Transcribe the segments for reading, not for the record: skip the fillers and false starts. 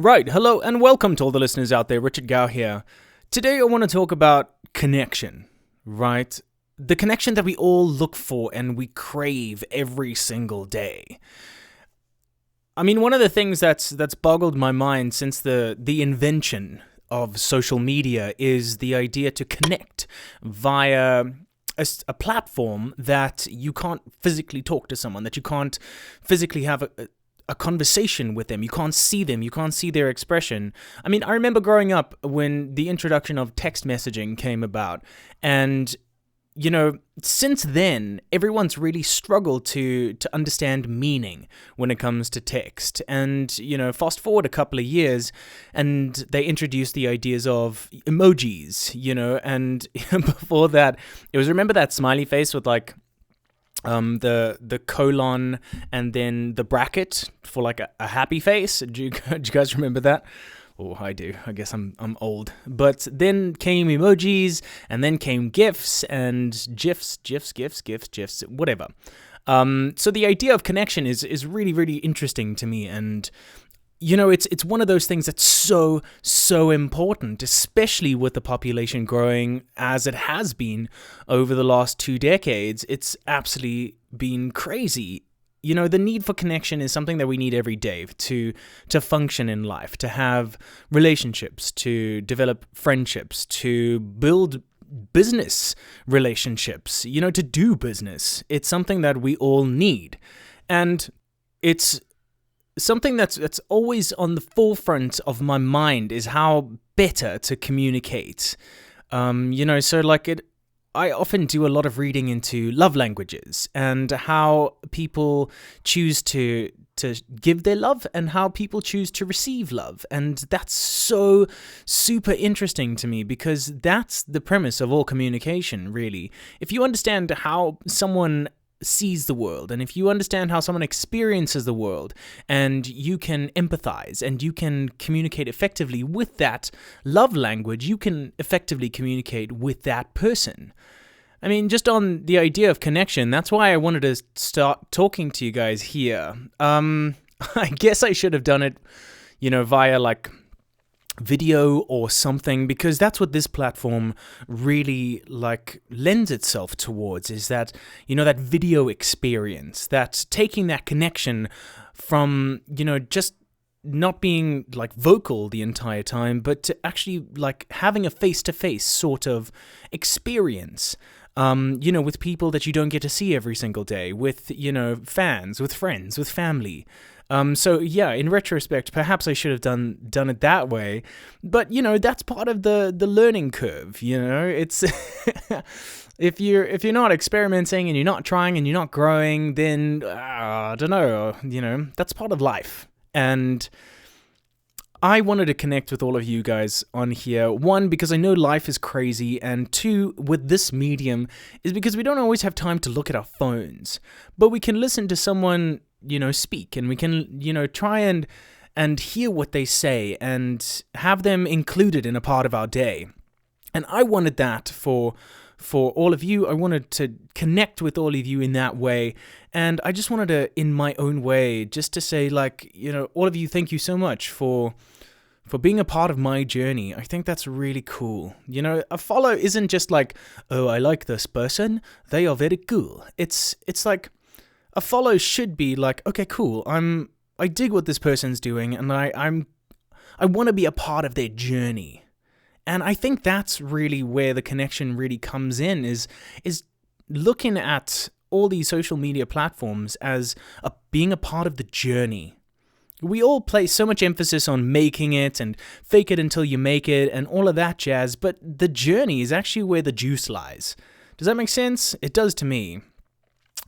Right, hello and welcome to all the listeners out there. Richard Gow here. Today I want to talk about connection, right? The connection that we all look for and we crave every single day. I mean, one of the things that's boggled my mind since the invention of social media is the idea to connect via a platform that you can't physically talk to someone, that you can't physically have a conversation with them. You can't see them. You can't see their expression. I mean, I remember growing up when the introduction of text messaging came about. And, you know, since then, everyone's really struggled to understand meaning when it comes to text. And, you know, fast forward a couple of years and they introduced the ideas of emojis, you know, and before that, it was, remember that smiley face with like, the colon and then the bracket for like a happy face. Do you guys remember that? Oh, I do. I guess I'm old. But then came emojis, and then came GIFs and GIFs, whatever. So the idea of connection is really, really interesting to me, and you know, it's one of those things that's so important, especially with the population growing as it has been over the last 2 decades. It's absolutely been crazy. You know, the need for connection is something that we need every day to function in life, to have relationships, to develop friendships, to build business relationships, you know, to do business. It's something that we all need. And it's something that's always on the forefront of my mind is how better to communicate. You know, so like I often do a lot of reading into love languages and how people choose to give their love and how people choose to receive love. And that's so super interesting to me because that's the premise of all communication, really. If you understand how someone sees the world, and if you understand how someone experiences the world, and you can empathize and you can communicate effectively with that love language, you can effectively communicate with that person. I mean, just on the idea of connection, that's why I wanted to start talking to you guys here. I guess I should have done it, you know, via like video or something, because that's what this platform really like lends itself towards, is that, you know, that video experience, that taking that connection from, you know, just not being like vocal the entire time, but to actually like having a face-to-face sort of experience, you know, with people that you don't get to see every single day, with, you know, fans, with friends, with family. So yeah, in retrospect, perhaps I should have done it that way, but you know, that's part of the learning curve. You know, it's if you're not experimenting and you're not trying and you're not growing, then I don't know. You know, that's part of life. And I wanted to connect with all of you guys on here. One, because I know life is crazy, and two, with this medium, is because we don't always have time to look at our phones, but we can listen to someone, you know, speak, and we can, you know, try and hear what they say and have them included in a part of our day. And I wanted that for all of you. I wanted to connect with all of you in that way. And I just wanted to, in my own way, just to say, like, you know, all of you, thank you so much for being a part of my journey. I think that's really cool. You know, a follow isn't just like, oh, I like this person, they are very cool. It's like, a follow should be like, okay, cool, I dig what this person's doing, and I want to be a part of their journey. And I think that's really where the connection really comes in, is looking at all these social media platforms as being a part of the journey. We all place so much emphasis on making it and fake it until you make it and all of that jazz, but the journey is actually where the juice lies. Does that make sense? It does to me.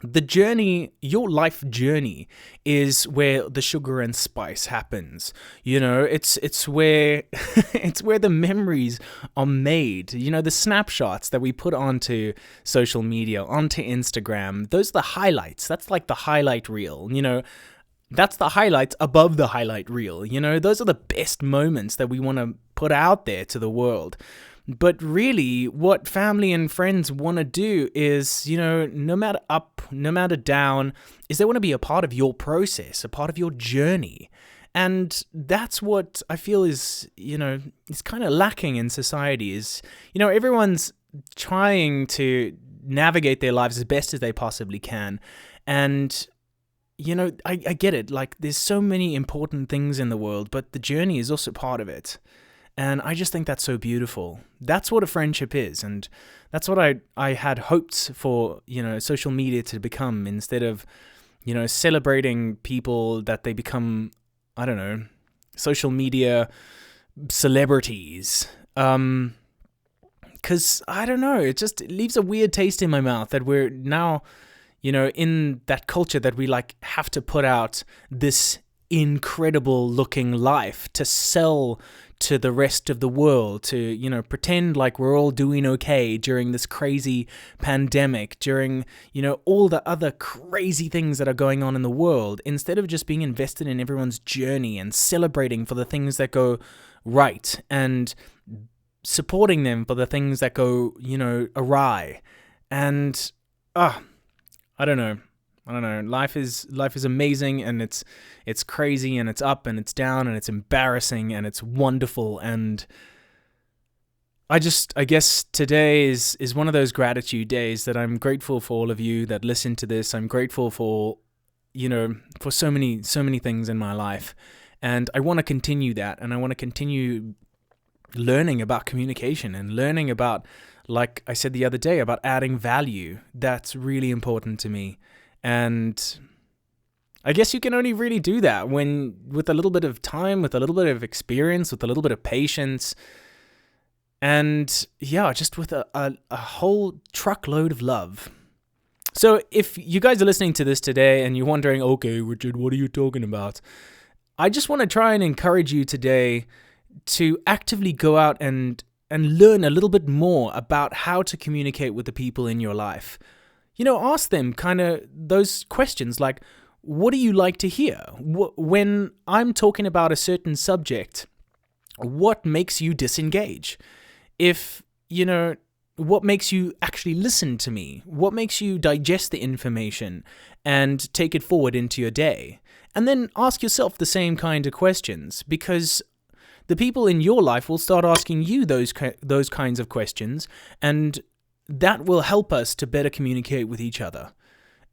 The journey, your life journey, is where the sugar and spice happens. You know, it's where it's where the memories are made. You know, the snapshots that we put onto social media, onto Instagram, those are the highlights. That's like the highlight reel, you know. That's the highlights above the highlight reel. You know, those are the best moments that we want to put out there to the world. But really, what family and friends want to do is, you know, no matter up, no matter down, is they want to be a part of your process, a part of your journey. And that's what I feel is kind of lacking in society is, everyone's trying to navigate their lives as best as they possibly can. And, I get it. Like, there's so many important things in the world, but the journey is also part of it. And I just think that's so beautiful. That's what a friendship is. And that's what I had hoped for, social media to become, instead of, celebrating people that they become, I don't know, social media celebrities. Because, I don't know, it leaves a weird taste in my mouth that we're now, in that culture that we have to put out this incredible looking life to sell to the rest of the world, to, pretend like we're all doing okay during this crazy pandemic, during, all the other crazy things that are going on in the world, instead of just being invested in everyone's journey and celebrating for the things that go right and supporting them for the things that go, awry. And, I don't know. Life is amazing, and it's crazy, and it's up and it's down, and it's embarrassing, and it's wonderful. And I guess today is one of those gratitude days that I'm grateful for all of you that listen to this. I'm grateful for, for so many things in my life. And I want to continue that, and I want to continue learning about communication and learning about, like I said the other day, about adding value. That's really important to me. And I guess you can only really do that with a little bit of time, with a little bit of experience, with a little bit of patience, and just with a whole truckload of love. So if you guys are listening to this today and you're wondering, okay, Richard, what are you talking about? I just want to try and encourage you today to actively go out and learn a little bit more about how to communicate with the people in your life. Ask them kind of those questions like, what do you like to hear? When I'm talking about a certain subject, what makes you disengage? What makes you actually listen to me? What makes you digest the information and take it forward into your day? And then ask yourself the same kind of questions, because the people in your life will start asking you those kinds of questions, and that will help us to better communicate with each other.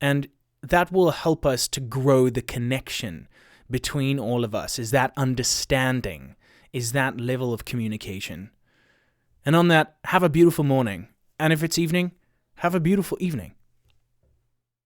And that will help us to grow the connection between all of us, is that understanding, is that level of communication. And on that, have a beautiful morning. And if it's evening, have a beautiful evening.